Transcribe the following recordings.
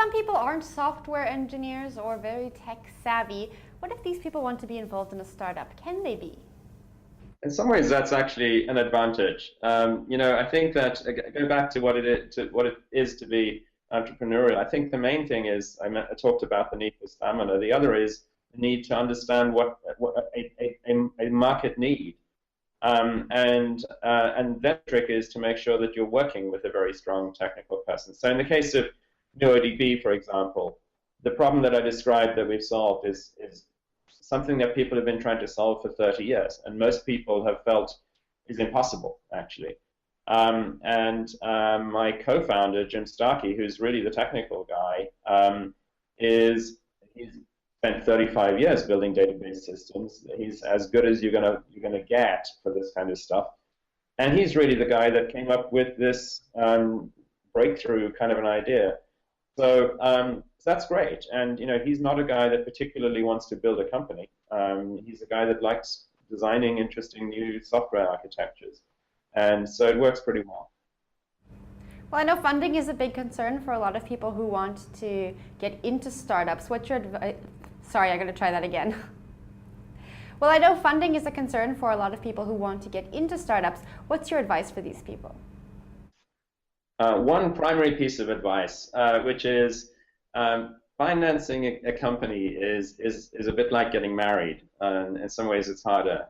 some people aren't software engineers or very tech savvy. What if these people want to be involved in a startup? Can they be? In some ways, that's actually an advantage. I think that go back to what it is to be entrepreneurial. I think the main thing is I talked about the need for stamina. The other is the need to understand what a market need, and that trick is to make sure that you're working with a very strong technical person. So in the case of NeoDB, for example, the problem that I described that we've solved is something that people have been trying to solve for 30 years, and most people have felt is impossible, actually. My co-founder, Jim Starkey, who's really the technical guy, he's spent 35 years building database systems. He's as good as you're gonna get for this kind of stuff, and he's really the guy that came up with this breakthrough kind of an idea. So that's great, and he's not a guy that particularly wants to build a company. He's a guy that likes designing interesting new software architectures, and so it works pretty well. Well, I know funding is a big concern for a lot of people who want to get into startups. What's your advice? Sorry, I'm going to try that again. Well, I know funding is a concern for a lot of people who want to get into startups. What's your advice for these people? One primary piece of advice, which is financing a company is a bit like getting married. In some ways, it's harder.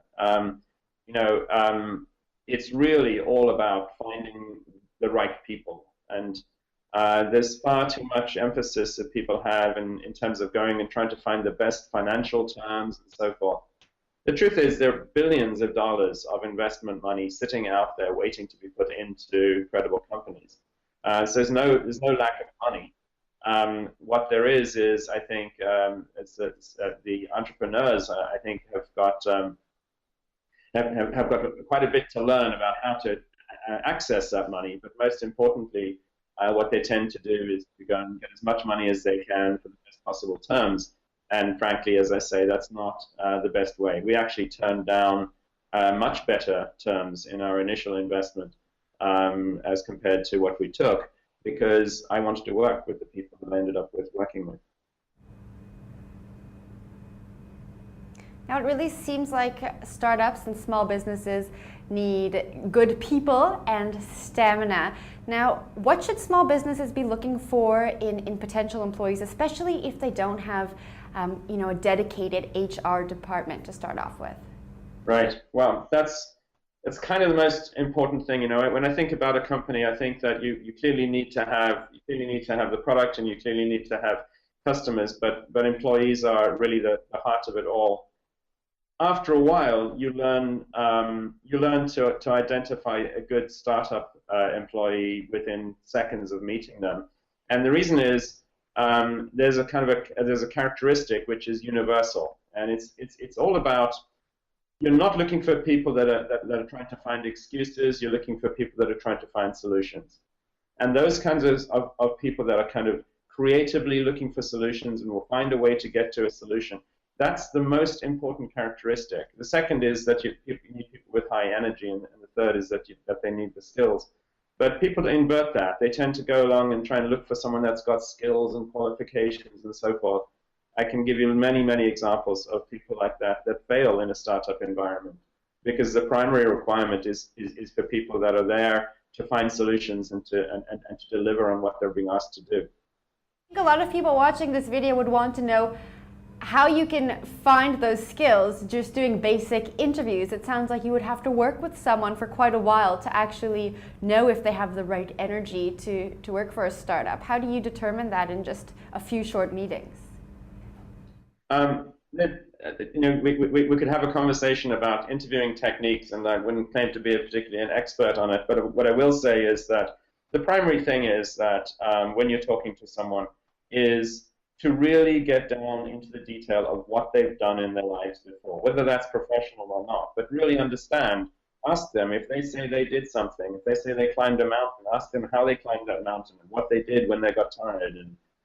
It's really all about finding the right people, and there's far too much emphasis that people have in terms of going and trying to find the best financial terms and so forth. The truth is there are billions of dollars of investment money sitting out there waiting to be put into credible companies. So there's no lack of money. What there is I think, the entrepreneurs, I think, have got quite a bit to learn about how to access that money. But most importantly, what they tend to do is to go and get as much money as they can for the best possible terms. And frankly, as I say, that's not the best way. We actually turned down much better terms in our initial investment as compared to what we took, because I wanted to work with the people that I ended up working with. Now, it really seems like startups and small businesses need good people and stamina. Now, what should small businesses be looking for in potential employees, especially if they don't have a dedicated HR department to start off with? Right. Well, that's kind of the most important thing. When I think about a company, I think that you clearly need to have the product, and you clearly need to have customers, but employees are really the heart of it all. After a while, you learn to identify a good startup employee within seconds of meeting them, and the reason is there's a characteristic which is universal, and it's all about, you're not looking for people that are trying to find excuses. You're looking for people that are trying to find solutions, and those kinds of people that are kind of creatively looking for solutions and will find a way to get to a solution. That's the most important characteristic. The second is that you need people with high energy, and the third is that they need the skills. But people invert that. They tend to go along and try and look for someone that's got skills and qualifications and so forth. I can give you many, many examples of people like that fail in a startup environment, because the primary requirement is for people that are there to find solutions and to deliver on what they're being asked to do. I think a lot of people watching this video would want to know how you can find those skills just doing basic interviews. It sounds like you would have to work with someone for quite a while to actually know if they have the right energy to work for a startup. How do you determine that in just a few short meetings? We could have a conversation about interviewing techniques, and I wouldn't claim to be particularly an expert on it, but what I will say is that the primary thing is that when you're talking to someone is to really get down into the detail of what they've done in their lives before, whether that's professional or not, but really understand. Ask them if they say they did something, if they say they climbed a mountain, ask them how they climbed that mountain and what they did when they got tired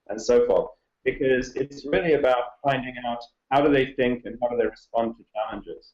and so forth. Because it's really about finding out how do they think and how do they respond to challenges.